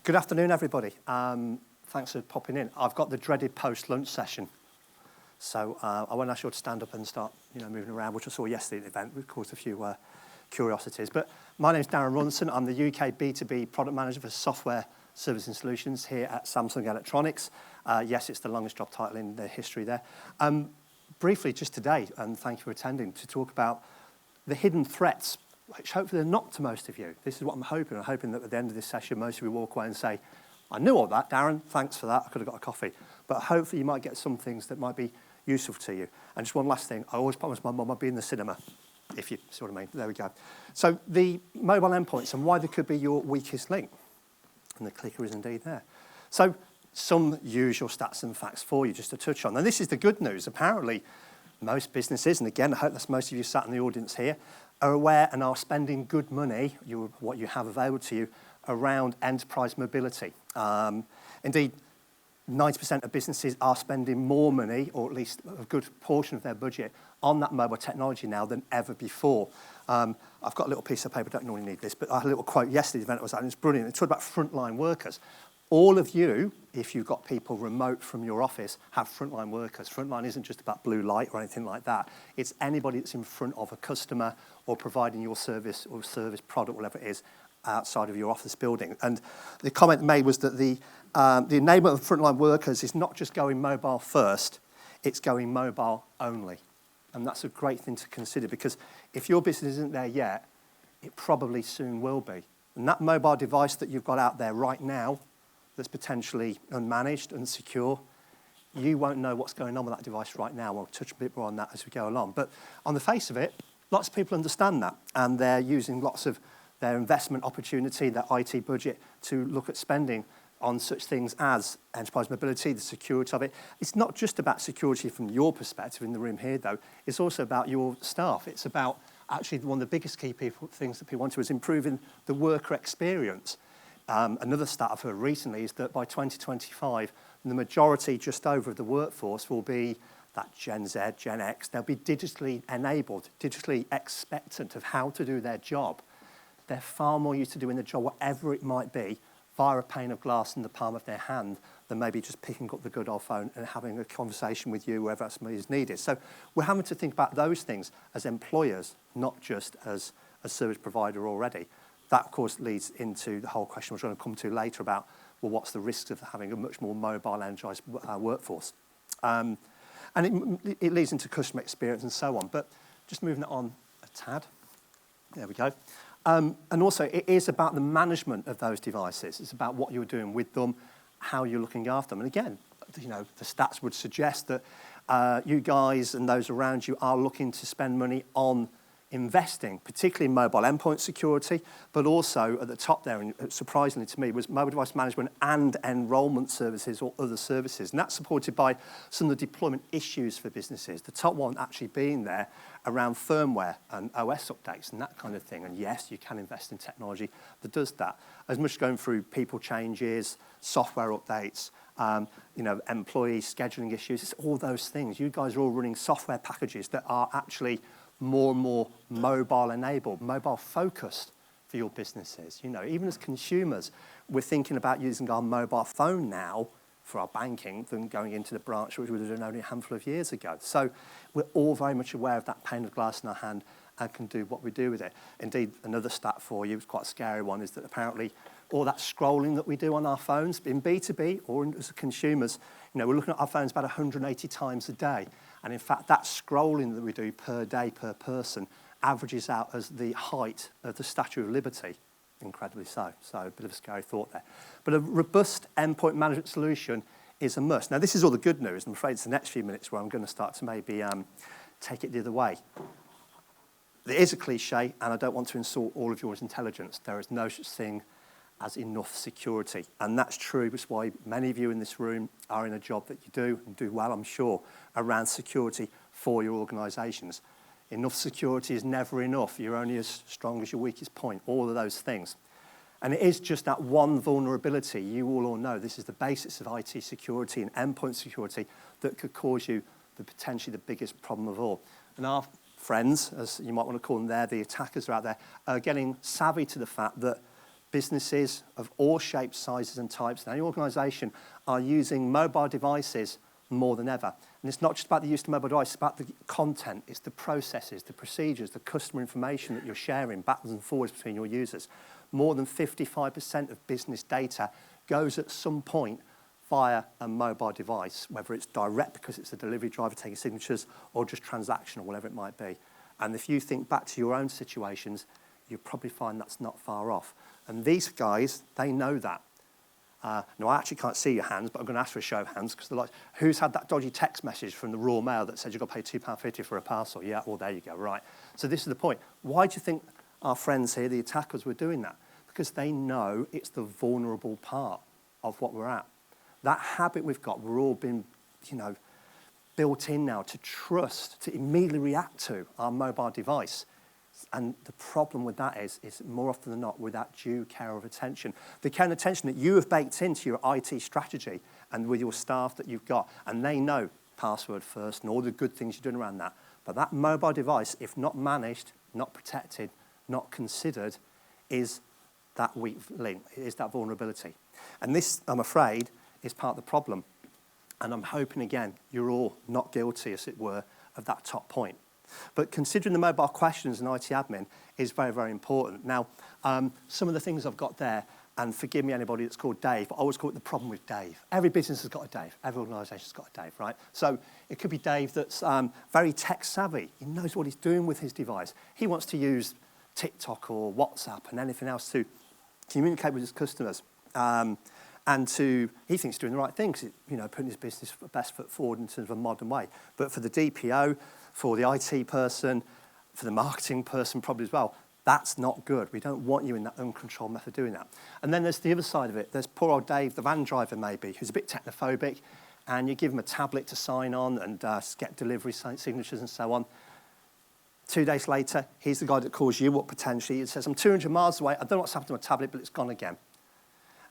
Good afternoon, everybody. Thanks for popping in. I've got the dreaded post-lunch session, so I won't ask you all to stand up and start, moving around, which I saw yesterday at the event, which caused a few curiosities. But my name's Darren Rawlinson. I'm the UK B2B product manager for software services and solutions here at Samsung Electronics. Yes, it's the longest job title in the history there. Briefly, just today, and thank you for attending, to talk about the hidden threats, which hopefully they're not to most of you. This is what I'm hoping. I'm hoping that at the end of this session, most of you walk away and say, I knew all that, Darren, thanks for that, I could have got a coffee. But hopefully you might get some things that might be useful to you. And just one last thing, I always promised my mum I'd be in the cinema, if you see what I mean. There we go. So the mobile endpoints and why they could be your weakest link. And the clicker is indeed there. So some usual stats and facts for you just to touch on. And this is the good news. Apparently, most businesses, and again, I hope that's most of you sat in the audience here, are aware and are spending good money, what you have available to you, around enterprise mobility. Indeed, 90% of businesses are spending more money, or at least a good portion of their budget, on that mobile technology now than ever before. I've got a little piece of paper, I don't normally need this, but I had a little quote yesterday, the event was, and it's brilliant. It talked about frontline workers. All of you, if you've got people remote from your office, have frontline workers. Frontline isn't just about blue light or anything like that. It's anybody that's in front of a customer or providing your service or service product, whatever it is, outside of your office building. And the comment made was that the enablement of frontline workers is not just going mobile first, it's going mobile only. And that's a great thing to consider, because if your business isn't there yet, it probably soon will be. And that mobile device that you've got out there right now, that's potentially unmanaged and secure, you won't know what's going on with that device right now. We'll touch a bit more on that as we go along. But on the face of it, lots of people understand that, and they're using lots of their investment opportunity, their IT budget, to look at spending on such things as enterprise mobility, the security of it. It's not just about security from your perspective in the room here, though. It's also about your staff. It's about actually one of the biggest key things that people want to is improving the worker experience. Another stat I've heard recently is that by 2025, the majority just over of the workforce will be that Gen Z, Gen X. They'll be digitally enabled, digitally expectant of how to do their job. They're far more used to doing the job, whatever it might be, via a pane of glass in the palm of their hand than maybe just picking up the good old phone and having a conversation with you wherever somebody is needed. So we're having to think about those things as employers, not just as a service provider already. That, of course, leads into the whole question we're going to come to later about, well, what's the risks of having a much more mobile, energized workforce? And it leads into customer experience and so on. But just moving it on a tad. There we go. And also, it is about the management of those devices. It's about what you're doing with them, how you're looking after them. And again, the stats would suggest that you guys and those around you are looking to spend money on investing, particularly in mobile endpoint security, but also at the top there, and surprisingly to me, was mobile device management and enrollment services or other services. And that's supported by some of the deployment issues for businesses. The top one actually being there around firmware and OS updates and that kind of thing. And yes, you can invest in technology that does that. As much as going through people changes, software updates, employee scheduling issues, it's all those things. You guys are all running software packages that are actually more and more mobile enabled, mobile focused for your businesses. Even as consumers, we're thinking about using our mobile phone now for our banking than going into the branch, which we would have done only a handful of years ago. So we're all very much aware of that pane of glass in our hand and can do what we do with it. Indeed, another stat for you, it's quite a scary one, is that apparently all that scrolling that we do on our phones, in B2B or as consumers, we're looking at our phones about 180 times a day. And in fact, that scrolling that we do per day, per person, averages out as the height of the Statue of Liberty, incredibly so. So a bit of a scary thought there. But a robust endpoint management solution is a must. Now, this is all the good news. I'm afraid it's the next few minutes where I'm going to start to maybe take it the other way. It is a cliche, and I don't want to insult all of your intelligence. There is no such thing as enough security. And that's true, which is why many of you in this room are in a job that you do, and do well, I'm sure, around security for your organisations. Enough security is never enough. You're only as strong as your weakest point, all of those things. And it is just that one vulnerability, you all know, this is the basis of IT security and endpoint security that could cause you potentially the biggest problem of all. And our friends, as you might want to call them there, the attackers are out there, are getting savvy to the fact that businesses of all shapes, sizes and types in any organisation are using mobile devices more than ever. And it's not just about the use of mobile devices, it's about the content, it's the processes, the procedures, the customer information that you're sharing backwards and forwards between your users. More than 55% of business data goes at some point via a mobile device, whether it's direct because it's a delivery driver taking signatures or just transactional, whatever it might be. And if you think back to your own situations, you'll probably find that's not far off. And these guys, they know that. No, I actually can't see your hands, but I'm going to ask for a show of hands because they're like, who's had that dodgy text message from the Royal Mail that said you've got to pay £2.50 for a parcel? Yeah, well, there you go, right. So this is the point. Why do you think our friends here, the attackers, were doing that? Because they know it's the vulnerable part of what we're at. That habit we've got, we're all been, built in now to trust, to immediately react to our mobile device. And the problem with that is more often than not without due care of attention. The care and attention that you have baked into your IT strategy and with your staff that you've got, and they know password first and all the good things you're doing around that. But that mobile device, if not managed, not protected, not considered, is that weak link, is that vulnerability. And this, I'm afraid, is part of the problem. And I'm hoping, again, you're all not guilty, as it were, of that top point. But considering the mobile questions in IT admin is very, very important. Now, some of the things I've got there, and forgive me anybody that's called Dave, but I always call it the problem with Dave. Every business has got a Dave. Every organisation's got a Dave, right? So it could be Dave that's very tech savvy. He knows what he's doing with his device. He wants to use TikTok or WhatsApp and anything else to communicate with his customers. And he thinks he's doing the right thing, because putting his business best foot forward in terms of a modern way. But for the DPO, for the IT person, for the marketing person probably as well, that's not good. We don't want you in that uncontrolled method doing that. And then there's the other side of it. There's poor old Dave, the van driver maybe, who's a bit technophobic, and you give him a tablet to sign on and get delivery signatures and so on. 2 days later, he's the guy that calls you up potentially and says, I'm 200 miles away, I don't know what's happened to my tablet, but it's gone again.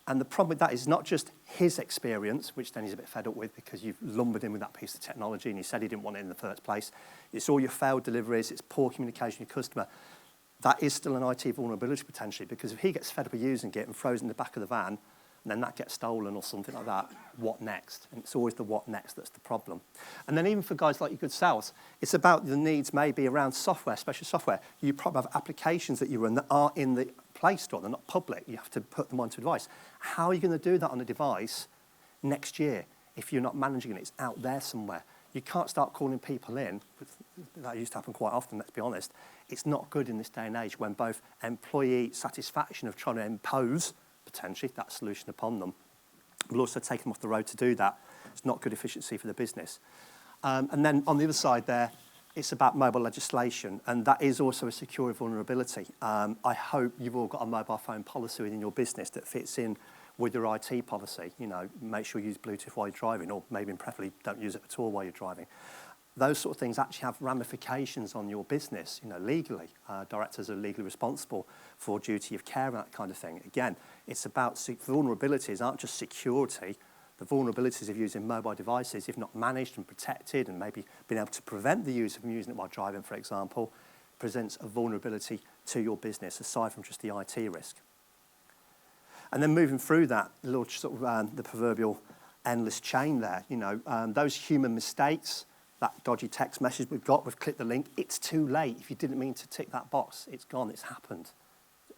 And the problem with that is not just his experience, which then he's a bit fed up with because you've lumbered him with that piece of technology and he said he didn't want it in the first place. It's all your failed deliveries, it's poor communication with your customer. That is still an IT vulnerability potentially, because if he gets fed up with using it and throws it in the back of the van, and then that gets stolen or something like that, what next? And it's always the what next that's the problem. And then even for guys like your good sales, it's about the needs maybe around software, special software. You probably have applications that you run that are in the Play Store, they're not public, you have to put them onto a device. How are you going to do that on a device next year if you're not managing it? It's out there somewhere. You can't start calling people in. That used to happen quite often, let's be honest. It's not good in this day and age when both employee satisfaction of trying to impose, potentially, that solution upon them, will also take them off the road to do that. It's not good efficiency for the business. And then on the other side there, it's about mobile legislation, and that is also a security vulnerability. I hope you've all got a mobile phone policy within your business that fits in with your IT policy. Make sure you use Bluetooth while you're driving, or maybe preferably don't use it at all while you're driving. Those sort of things actually have ramifications on your business, legally. Directors are legally responsible for duty of care and that kind of thing. Again, it's about vulnerabilities aren't just security. The vulnerabilities of using mobile devices, if not managed and protected and maybe being able to prevent the user from using it while driving, for example, presents a vulnerability to your business, aside from just the IT risk. And then moving through that, little sort of the proverbial endless chain there, those human mistakes, that dodgy text message we've clicked the link, it's too late. If you didn't mean to tick that box, it's gone, it's happened.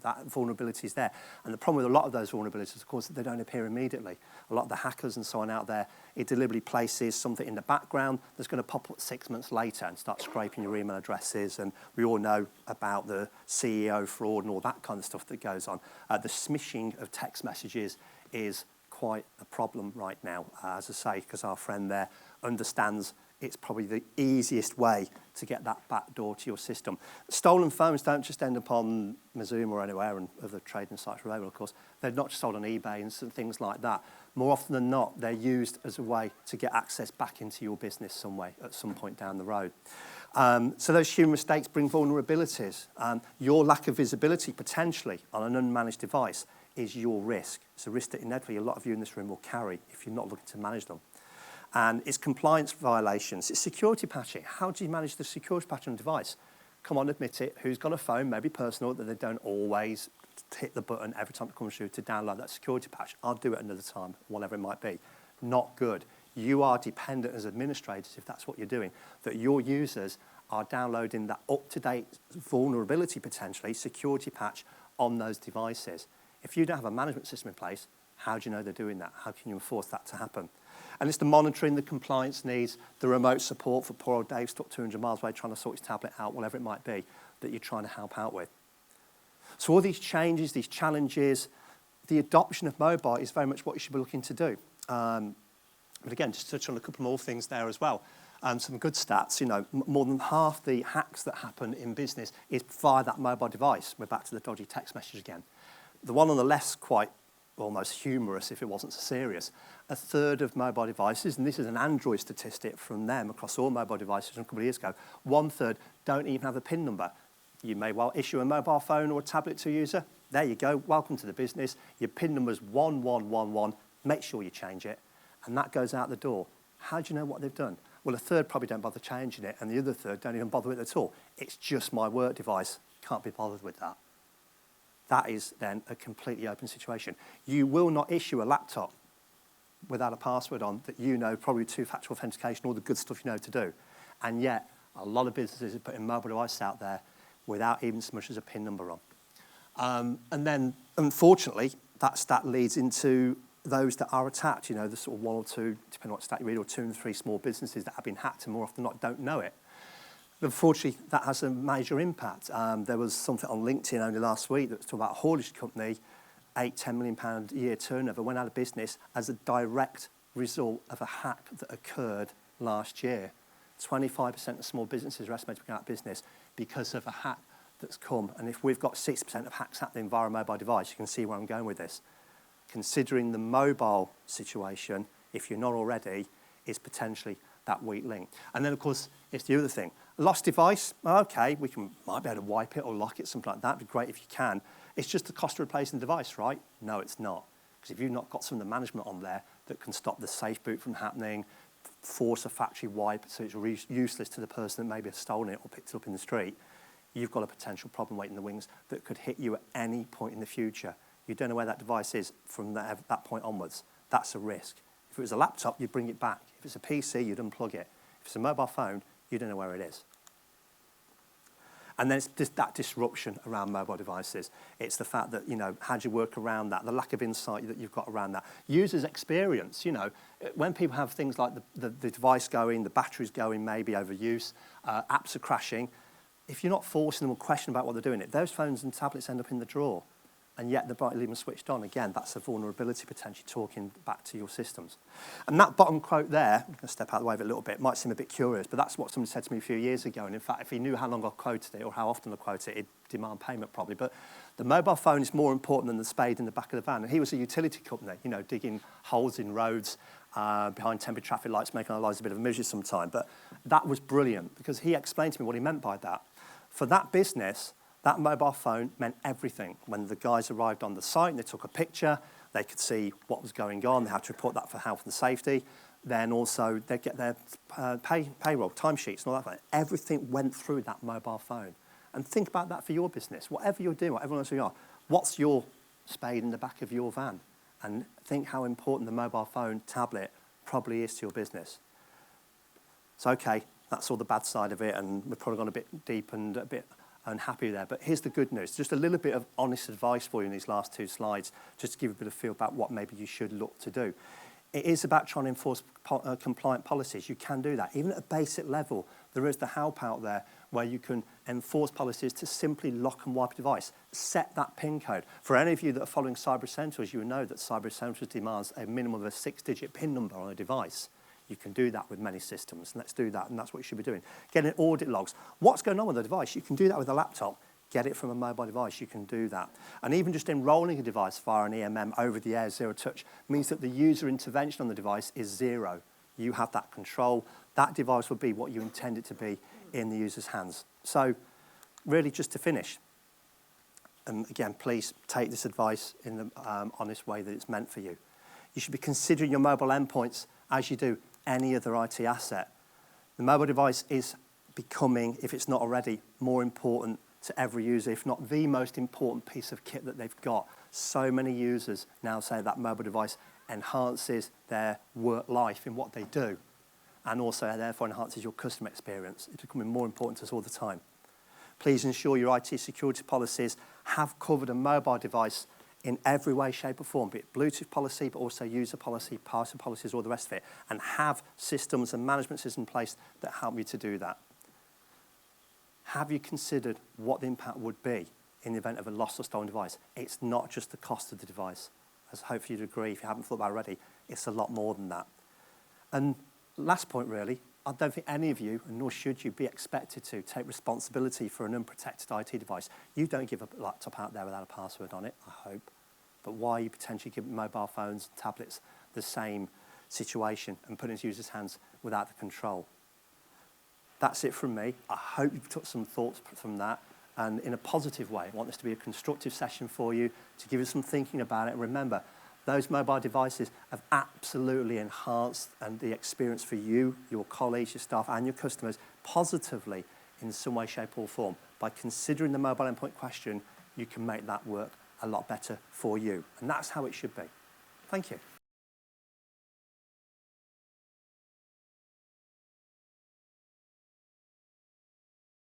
That vulnerability is there. And the problem with a lot of those vulnerabilities, of course, that they don't appear immediately. A lot of the hackers and so on out there, it deliberately places something in the background that's going to pop up 6 months later and start scraping your email addresses. And we all know about the CEO fraud and all that kind of stuff that goes on. The smishing of text messages is quite a problem right now, as I say, because our friend there understands it's probably the easiest way to get that back door to your system. Stolen phones don't just end up on Zoom or anywhere, and other trading sites available, of course. They're not just sold on eBay and some things like that. More often than not, they're used as a way to get access back into your business some way at some point down the road. So those human mistakes bring vulnerabilities. Your lack of visibility, potentially, on an unmanaged device is your risk. It's a risk that inevitably a lot of you in this room will carry if you're not looking to manage them. And it's compliance violations. It's security patching. How do you manage the security patch on a device? Come on, admit it. Who's got a phone, maybe personal, that they don't always to hit the button every time it comes through to download that security patch. I'll do it another time, whatever it might be. Not good. You are dependent as administrators, if that's what you're doing, that your users are downloading that up-to-date vulnerability, potentially, security patch on those devices. If you don't have a management system in place, how do you know they're doing that? How can you enforce that to happen? And it's the monitoring, the compliance needs, the remote support for poor old Dave stuck 200 miles away trying to sort his tablet out, whatever it might be, that you're trying to help out with. So all these changes, these challenges, the adoption of mobile is very much what you should be looking to do. But again, just to touch on a couple more things there as well. Some good stats, more than half the hacks that happen in business is via that mobile device. We're back to the dodgy text message again. The one on the left's quite almost humorous if it wasn't so serious. A third of mobile devices, and this is an Android statistic from them across all mobile devices from a couple of years ago, 1/3 don't even have a PIN number. You may well issue a mobile phone or a tablet to a user. There you go, welcome to the business. Your PIN number's 1111, make sure you change it, and that goes out the door. How do you know what they've done? Well, a third probably don't bother changing it, and the other third don't even bother with it at all. It's just my work device, can't be bothered with that. That is then a completely open situation. You will not issue a laptop without a password on that probably two-factor authentication, all the good stuff you know to do. And yet, a lot of businesses are putting mobile devices out there without even so much as a PIN number on. And then, unfortunately, that stat leads into those that are attacked, the sort of one or two, depending on what stat you read, or 2 and 3 small businesses that have been hacked and more often than not don't know it. Unfortunately, that has a major impact. There was something on LinkedIn only last week that was talking about a haulage company, £8-10 million a year turnover, went out of business as a direct result of a hack that occurred last year. 25% of small businesses are estimated to be out of business because of a hack that's come. And if we've got 60% of hacks happening via a mobile device, you can see where I'm going with this. Considering the mobile situation, if you're not already, is potentially that weak link. And then, of course, it's the other thing. A lost device, okay, might be able to wipe it or lock it, something like that. It'd be great if you can. It's just the cost of replacing the device, right? No, it's not. Because if you've not got some of the management on there that can stop the safe boot from happening, force a factory wipe so it's useless to the person that maybe has stolen it or picked it up in the street, you've got a potential problem waiting in the wings that could hit you at any point in the future. You don't know where that device is from that point onwards. That's a risk. If it was a laptop, you'd bring it back. If it's a PC, you'd unplug it. If it's a mobile phone, you don't know where it is. And then it's just that disruption around mobile devices. It's the fact that, how do you work around that, the lack of insight that you've got around that. Users' experience, when people have things like the device going, the batteries going, maybe overuse, apps are crashing, if you're not forcing them or questioning about what they're doing, those phones and tablets end up in the drawer. And yet they're brightly even switched on. Again, that's a vulnerability potentially talking back to your systems. And that bottom quote there, I'm going to step out of the way of it a little bit, might seem a bit curious, but that's what somebody said to me a few years ago. And in fact, if he knew how long I quoted it or how often I quoted it, he'd demand payment probably. But the mobile phone is more important than the spade in the back of the van. And he was a utility company, digging holes in roads, behind temporary traffic lights, making our lives a bit of a misery sometime. But that was brilliant because he explained to me what he meant by that. For that business, that mobile phone meant everything. When the guys arrived on the site and they took a picture, they could see what was going on. They had to report that for health and safety. Then also they'd get their payroll, timesheets and all that. Everything went through that mobile phone. And think about that for your business. Whatever you're doing, whatever else you are, what's your spade in the back of your van? And think how important the mobile phone, tablet probably is to your business. So, okay, that's all the bad side of it, and we've probably gone a bit deep and a bit unhappy there. But here's the good news. Just a little bit of honest advice for you in these last 2 slides, just to give you a bit of feel about what maybe you should look to do. It is about trying to enforce compliant policies. You can do that. Even at a basic level, there is the help out there where you can enforce policies to simply lock and wipe a device. Set that PIN code. For any of you that are following Cyber Essentials, you know that Cyber Essentials demands a minimum of a 6-digit PIN number on a device. You can do that with many systems. Let's do that, and that's what you should be doing. Getting audit logs. What's going on with the device? You can do that with a laptop. Get it from a mobile device. You can do that. And even just enrolling a device via an EMM over the air, zero touch, means that the user intervention on the device is zero. You have that control. That device will be what you intend it to be in the user's hands. So really just to finish, and again, please take this advice in the honest way that it's meant for you. You should be considering your mobile endpoints as you do any other IT asset. The mobile device is becoming, if it's not already, more important to every user, if not the most important piece of kit that they've got. So many users now say that mobile device enhances their work life in what they do, and also therefore enhances your customer experience. It's becoming more important to us all the time. Please ensure your IT security policies have covered a mobile device in every way, shape or form, be it Bluetooth policy, but also user policy, password policies, all the rest of it, and have systems and management systems in place that help you to do that. Have you considered what the impact would be in the event of a lost or stolen device? It's not just the cost of the device. As hopefully you'd agree, if you haven't thought about it already, it's a lot more than that. And last point, really, I don't think any of you, and nor should you, be expected to take responsibility for an unprotected IT device. You don't give a laptop out there without a password on it, I hope. But why are you potentially giving mobile phones and tablets the same situation and putting it into users' hands without the control? That's it from me. I hope you took some thoughts from that. And in a positive way, I want this to be a constructive session for you, to give you some thinking about it. And remember, those mobile devices have absolutely enhanced the experience for you, your colleagues, your staff, and your customers positively in some way, shape, or form. By considering the mobile endpoint question, you can make that work a lot better for you. And that's how it should be. Thank you.